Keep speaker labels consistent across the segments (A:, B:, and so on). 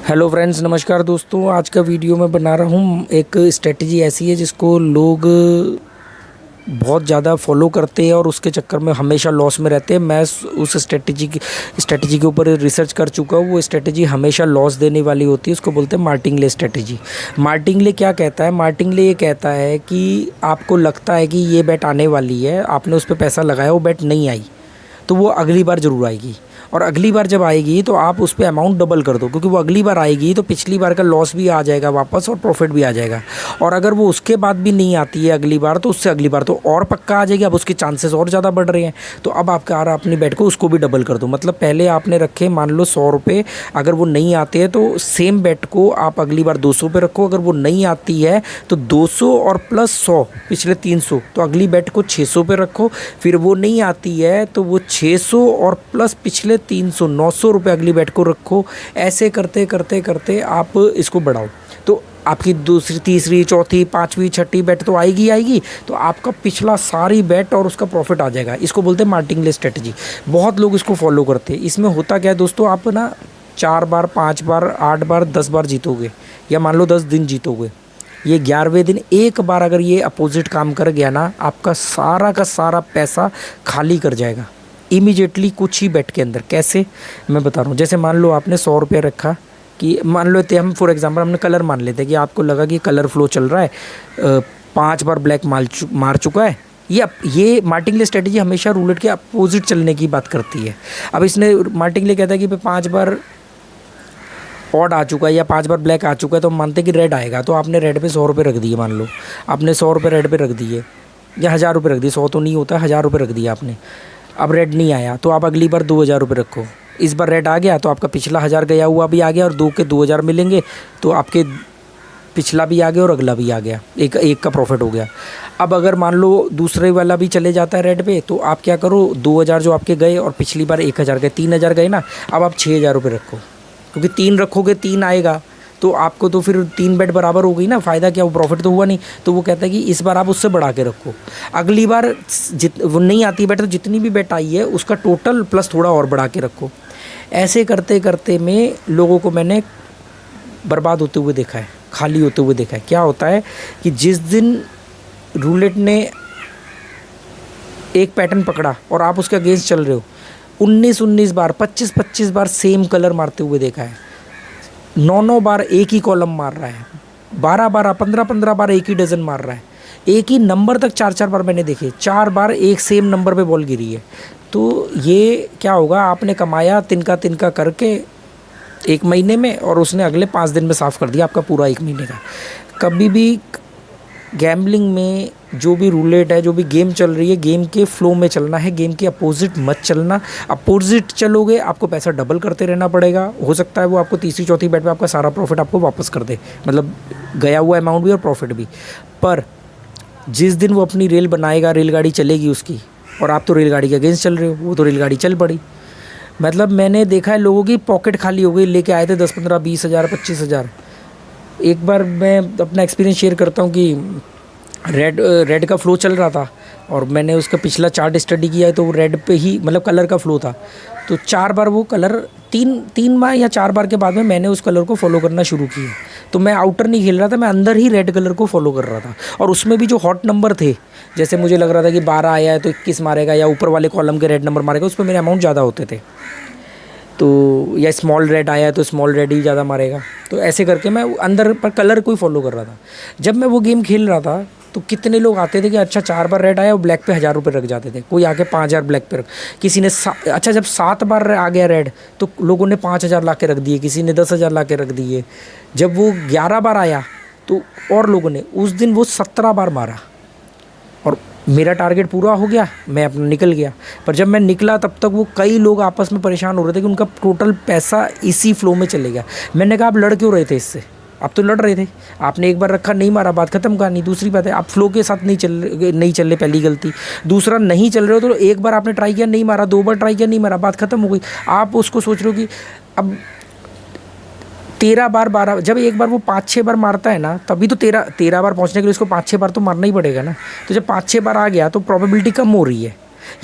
A: Hello friends, नमस्कार दोस्तों। आज का वीडियो मैं बना रहा हूँ। एक स्ट्रेटजी ऐसी है जिसको लोग बहुत ज़्यादा फॉलो करते हैं और उसके चक्कर में हमेशा लॉस में रहते हैं। मैं उस स्ट्रेटजी के ऊपर रिसर्च कर चुका हूँ। वो स्ट्रेटजी हमेशा लॉस देने वाली होती है। उसको बोलते हैं मार्टिंगले स्ट्रेटजी। मार्टिंगले क्या कहता है? मार्टिंगले ये कहता है कि आपको लगता है कि ये बेट आने वाली है, आपने उस पर पैसा लगाया, वो बेट नहीं आई, तो वो अगली बार ज़रूर आएगी। और अगली बार जब आएगी तो आप उस पे अमाउंट डबल कर दो, क्योंकि वो अगली बार आएगी तो पिछली बार का लॉस भी आ जाएगा वापस और प्रॉफिट भी आ जाएगा। और अगर वो उसके बाद भी नहीं आती है अगली बार, तो उससे अगली बार तो और पक्का आ जाएगी। अब उसके चांसेस और ज़्यादा बढ़ रहे हैं। तो अब आपका आ रहा अपनी बेट को उसको भी डबल कर दो। मतलब पहले आपने रखे मान लो 100 रुपये, अगर वो नहीं आते हैं तो सेम बेट को आप अगली बार 200 पे रखो। अगर वो नहीं आती है तो 200 और प्लस 100 पिछले 300, तो अगली बेट को 600 पे रखो। फिर वो नहीं आती है तो वो 600 और प्लस पिछले 300 900 रुपये अगली बेट को रखो। ऐसे करते करते करते आप इसको बढ़ाओ, तो आपकी दूसरी, तीसरी, चौथी, पांचवी, छठी बेट तो आएगी आएगी। तो आपका पिछला सारी बेट और उसका प्रॉफिट आ जाएगा। इसको बोलते हैं मार्टिंगले स्ट्रेटजी। बहुत लोग इसको फॉलो करते हैं। इसमें होता क्या है दोस्तों, आप ना 4 बार, 5 बार, 8 बार, 10 बार जीतोगे, या मान लो 10 दिन जीतोगे। ये 11वें दिन एक बार अगर ये अपोजिट काम कर गया ना, आपका सारा का सारा पैसा खाली कर जाएगा इमीडिएटली कुछ ही बेट के अंदर। कैसे, मैं बता रहा हूँ। जैसे मान लो आपने 100 रुपये रखा, कि मान लो हम फॉर एग्जांपल हमने कलर मान लेते हैं कि आपको लगा कि कलर फ्लो चल रहा है, 5 बार ब्लैक मार चुका है। ये मार्टिंगले स्ट्रेटजी हमेशा रूलेट के अपोजिट चलने की बात करती है। अब इसने मार्टिंगले कहता है कि 5 बार ऑड आ चुका है या 5 बार ब्लैक आ चुका है, तो हम मानते हैं कि रेड आएगा। तो आपने रेड पे 100 रुपये रख दिए। मान लो आपने 100 रुपये रेड पे रख दिए, या 1000 रुपये रख दिए। 100 तो नहीं होता, 1000 रुपये रख दिया आपने। अब रेड नहीं आया तो आप अगली बार 2000 रुपये रखो। इस बार रेड आ गया तो आपका पिछला 1000 गया हुआ भी आ गया, और 2 के 2000 मिलेंगे तो आपके पिछला भी आ गया और अगला भी आ गया। एक का प्रॉफिट हो गया। अब अगर मान लो दूसरे वाला भी चले जाता है रेड पे, तो आप क्या करो, 2000 जो आपके गए और पिछली बार 1000 गए, 3000 गए ना। अब आप 6000 रुपये रखो, क्योंकि 3 रखोगे 3 आएगा, तो आपको तो फिर 3 बेट बराबर हो गई ना। फ़ायदा क्या, वो प्रॉफिट तो हुआ नहीं। तो वो कहता है कि इस बार आप उससे बढ़ा के रखो। अगली बार वो नहीं आती बेट, तो जितनी भी बेट आई है उसका टोटल प्लस थोड़ा और बढ़ा के रखो। ऐसे करते करते में लोगों को मैंने बर्बाद होते हुए देखा है, खाली होते हुए देखा है। क्या होता है कि जिस दिन रूलेट ने एक पैटर्न पकड़ा और आप उसके अगेंस्ट चल रहे हो, 19 बार, 25 बार सेम कलर मारते हुए देखा है। 9 बार एक ही कॉलम मार रहा है, 12 15 बार एक ही डजन मार रहा है। एक ही नंबर तक 4 बार मैंने देखे, 4 बार एक सेम नंबर पे बॉल गिरी है। तो ये क्या होगा, आपने कमाया तिनका तिनका करके 1 महीने में, और उसने अगले 5 दिन में साफ़ कर दिया आपका पूरा 1 महीने का। कभी भी गैम्बलिंग में जो भी रूलेट है, जो भी गेम चल रही है, गेम के फ्लो में चलना है, गेम के अपोजिट मत चलना। अपोजिट चलोगे आपको पैसा डबल करते रहना पड़ेगा। हो सकता है वो आपको तीसरी चौथी बेट पे आपका सारा प्रॉफिट आपको वापस कर दे, मतलब गया हुआ अमाउंट भी और प्रॉफिट भी। पर जिस दिन वो अपनी रेल बनाएगा, रेलगाड़ी चलेगी उसकी, और आप तो रेलगाड़ी के अगेंस्ट चल रहे हो, वो तो रेलगाड़ी चल पड़ी। मतलब मैंने देखा है लोगों की पॉकेट खाली हो गई, लेके आए थे 10 15 20 हज़ार 25 हज़ार। एक बार मैं अपना एक्सपीरियंस शेयर करता हूँ कि रेड का फ्लो चल रहा था, और मैंने उसका पिछला चार्ट स्टडी किया है, तो वो रेड पे ही, मतलब कलर का फ्लो था। तो 4 बार वो कलर, तीन बार या 4 बार के बाद में मैंने उस कलर को फॉलो करना शुरू किया। तो मैं आउटर नहीं खेल रहा था, मैं अंदर ही रेड कलर को फॉलो कर रहा था। और उसमें भी जो हॉट नंबर थे, जैसे मुझे लग रहा था कि 12 आया है तो 21 मारेगा, या ऊपर वाले कॉलम के रेड नंबर मारेगा, उस पर मेरे अमाउंट ज़्यादा होते थे। तो या स्मॉल रेड आया है तो स्मॉल रेड ही ज़्यादा मारेगा। तो ऐसे करके मैं अंदर पर कलर को ही फॉलो कर रहा था। जब मैं वो गेम खेल रहा था तो कितने लोग आते थे कि अच्छा 4 बार रेड आया और ब्लैक पे 1000 रुपये रख जाते थे। कोई आके 5000 ब्लैक पे रख, किसी ने अच्छा जब 7 बार आ गया रेड तो लोगों ने 5000 ला के रख दिए, किसी ने 10,000 ला के रख दिए। जब वो 11 बार आया तो और लोगों ने, उस दिन वो 17 बार मारा, और मेरा टारगेट पूरा हो गया, मैं अपना निकल गया। पर जब मैं निकला तब तक वो कई लोग आपस में परेशान हो रहे थे कि उनका टोटल पैसा इसी फ्लो में चले गया। मैंने कहा आप लड़ क्यों रहे थे इससे, आप तो लड़ रहे थे, आपने एक बार रखा नहीं मारा, बात खत्म कहानी। दूसरी बात है आप फ्लो के साथ नहीं चल रहे, पहली गलती। दूसरा, नहीं चल रहे हो तो एक बार आपने ट्राई किया नहीं मारा, 2 बार ट्राई किया नहीं मारा, बात खत्म हो गई। आप उसको सोच रहे हो कि अब 13 बार 12, जब एक बार वो 5-6 बार मारता है ना, तभी तो 13 बार पहुंचने के लिए उसको 5-6 बार तो मारना ही पड़ेगा ना। तो जब 5-6 बार आ गया तो प्रोबेबिलिटी कम हो रही है।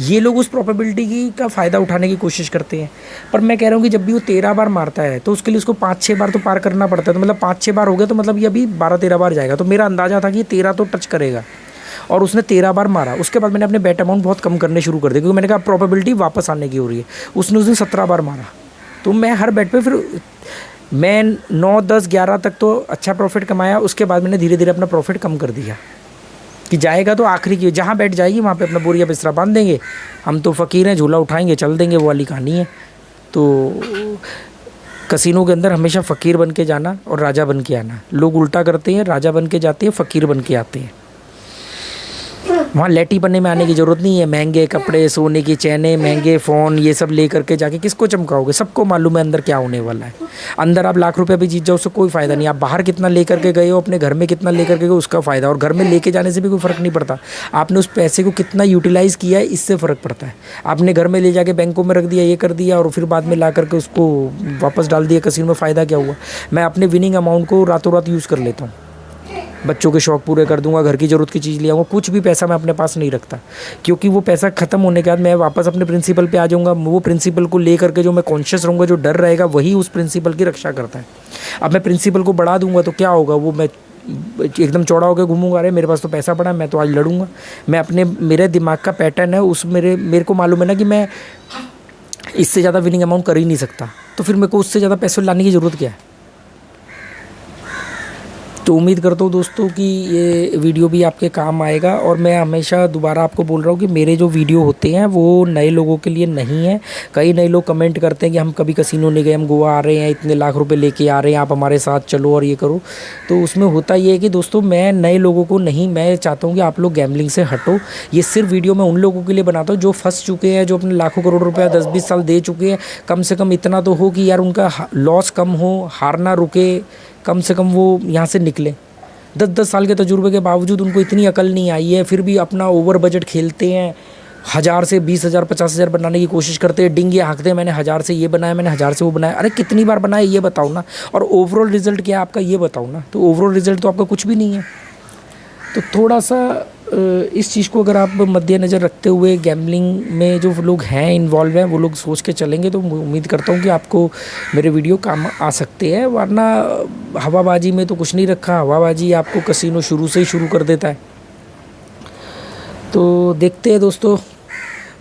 A: ये लोग उस प्रोबेबिलिटी की का फ़ायदा उठाने की कोशिश करते हैं। पर मैं कह रहा हूँ कि जब भी वो 13 बार मारता है तो उसके लिए उसको 5-6 बार तो पार करना पड़ता है। तो मतलब 5-6 बार हो गया तो मतलब ये अभी 12-13 बार जाएगा। तो मेरा अंदाज़ा था कि ये 13 तो टच करेगा और उसने 13 बार मारा। उसके बाद मैंने अपने बैट अमाउंट बहुत कम करने शुरू कर दिए क्योंकि मैंने कहा प्रोबेबिलिटी वापस आने की हो रही है। उसने उस दिन 17 बार मारा। तो मैं हर बैट पे फिर मैं 9, 10, 11 तक तो अच्छा प्रॉफिट कमाया। उसके बाद मैंने धीरे धीरे अपना प्रॉफिट कम कर दिया कि जाएगा तो आखिरी की जहाँ बैठ जाएगी वहाँ पे अपना बोरिया बिस्तरा बांध देंगे, हम तो फ़कीर हैं, झूला उठाएंगे चल देंगे, वो वाली कहानी है। तो कसिनो के अंदर हमेशा फ़कीर बन के जाना और राजा बन के आना। लोग उल्टा करते हैं, राजा बन के जाते हैं, फ़कीर बन के आते हैं। वहाँ लेटी बनने में आने की ज़रूरत नहीं है। महंगे कपड़े, सोने की चैनें, महंगे फ़ोन, ये सब ले करके जाके किसको चमकाओगे? सबको मालूम है अंदर क्या होने वाला है। अंदर आप लाख रुपए भी जीत जाओ उससे कोई फ़ायदा नहीं। आप बाहर कितना ले करके गए हो, अपने घर में कितना ले करके गए उसका फ़ायदा। और घर में लेके जाने से भी कोई फ़र्क नहीं पड़ता। आपने उस पैसे को कितना यूटिलाइज़ किया है इससे फ़र्क पड़ता है। आपने घर में ले जाके बैंकों में रख दिया, ये कर दिया और फिर बाद में ला करके उसको वापस डाल दिया कसिनो में, फ़ायदा क्या हुआ? मैं अपने विनिंग अमाउंट को रातों रात यूज़ कर लेता हूँ। बच्चों के शौक़ पूरे कर दूंगा, घर की ज़रूरत की चीज़ ले आऊँगा। कुछ भी पैसा मैं अपने पास नहीं रखता क्योंकि वो पैसा ख़त्म होने के बाद मैं वापस अपने प्रिंसिपल पे आ जाऊँगा। वो प्रिंसिपल को ले करके जो मैं कॉन्शियस रहूँगा, जो डर रहेगा, वही उस प्रिंसिपल की रक्षा करता है। अब मैं प्रिंसिपल को बढ़ा दूंगा तो क्या होगा? वो मैं एकदम चौड़ा होकर घूमूंगा, अरे मेरे पास तो पैसा पड़ा है, मैं तो आज लड़ूंगा। मैं अपने मेरे दिमाग का पैटर्न है उस मेरे को मालूम है ना कि मैं इससे ज़्यादा विनिंग अमाउंट कर ही नहीं सकता। तो फिर मेरे को उससे ज़्यादा पैसे लाने की ज़रूरत क्या है? तो उम्मीद करता हूँ दोस्तों कि ये वीडियो भी आपके काम आएगा। और मैं हमेशा दोबारा आपको बोल रहा हूँ कि मेरे जो वीडियो होते हैं वो नए लोगों के लिए नहीं है। कई नए लोग कमेंट करते हैं कि हम कभी कसिनो नहीं गए, हम गोवा आ रहे हैं, इतने लाख रुपए लेके आ रहे हैं, आप हमारे साथ चलो और ये करो। तो उसमें होता ये है कि दोस्तों मैं नए लोगों को नहीं, मैं चाहता हूँ कि आप लोग गैम्बलिंग से हटो। ये सिर्फ वीडियो मैं उन लोगों के लिए बनाता हूँ जो फंस चुके हैं, जो अपने लाखों करोड़ रुपया 10-20 साल दे चुके हैं। कम से कम इतना तो हो कि यार उनका लॉस कम हो, हारना रुके, कम से कम वो यहाँ से निकले। 10-10 साल के तजुर्बे के बावजूद उनको इतनी अकल नहीं आई है, फिर भी अपना ओवर बजट खेलते हैं। 1000 से 20,000 50,000 बनाने की कोशिश करते हैं, डिंगे हाँकते हैं, मैंने 1000 से ये बनाया, मैंने 1000 से वो बनाया। अरे कितनी बार बनाया ये बताओ ना, और ओवरऑल रिजल्ट क्या है आपका ये बताओ ना। तो ओवरऑल रिजल्ट तो आपका कुछ भी नहीं है। तो थोड़ा सा इस चीज़ को अगर आप मद्देनज़र रखते हुए गैम्बलिंग में जो लोग हैं इन्वॉल्व हैं वो लोग सोच के चलेंगे तो उम्मीद करता हूँ कि आपको मेरे वीडियो काम आ सकते हैं। वरना हवाबाजी में तो कुछ नहीं रखा। हवाबाजी आपको कसिनो शुरू से ही शुरू कर देता है। तो देखते हैं दोस्तों।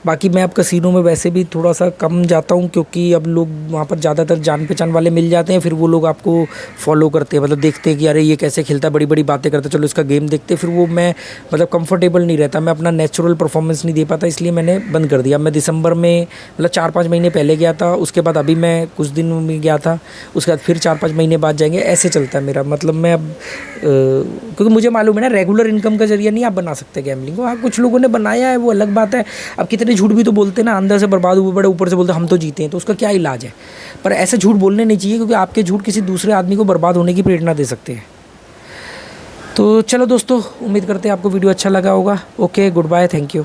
A: बाकी मैं अब कसिनो में वैसे भी थोड़ा सा कम जाता हूँ क्योंकि अब लोग वहाँ पर ज़्यादातर जान पहचान वाले मिल जाते हैं। फिर वो लोग आपको फॉलो करते हैं, मतलब देखते हैं कि अरे ये कैसे खेलता है, बड़ी बड़ी बातें करता है, चलो इसका गेम देखते हैं। फिर वो मैं मतलब कंफर्टेबल नहीं रहता, मैं अपना नेचुरल परफॉर्मेंस नहीं दे पाता, इसलिए मैंने बंद कर दिया। मैं दिसंबर में मतलब 4-5 महीने पहले गया था, उसके बाद अभी मैं कुछ दिन में गया था, उसके बाद फिर 4-5 महीने बाद जाएंगे, ऐसे चलता है मेरा। मतलब मैं अब क्योंकि मुझे मालूम है ना रेगुलर इनकम का जरिया नहीं आप बना सकते गैम्बलिंग को। हाँ कुछ लोगों ने बनाया है वो अलग बात है। अब कितने झूठ भी तो बोलते हैं ना, अंदर से बर्बाद हुए पड़े, ऊपर से बोलते हम तो जीते हैं, तो उसका क्या इलाज है? पर ऐसे झूठ बोलने नहीं चाहिए क्योंकि आपके झूठ किसी दूसरे आदमी को बर्बाद होने की प्रेरणा दे सकते हैं। तो चलो दोस्तों, उम्मीद करते हैं आपको वीडियो अच्छा लगा होगा। Okay, good bye, thank you.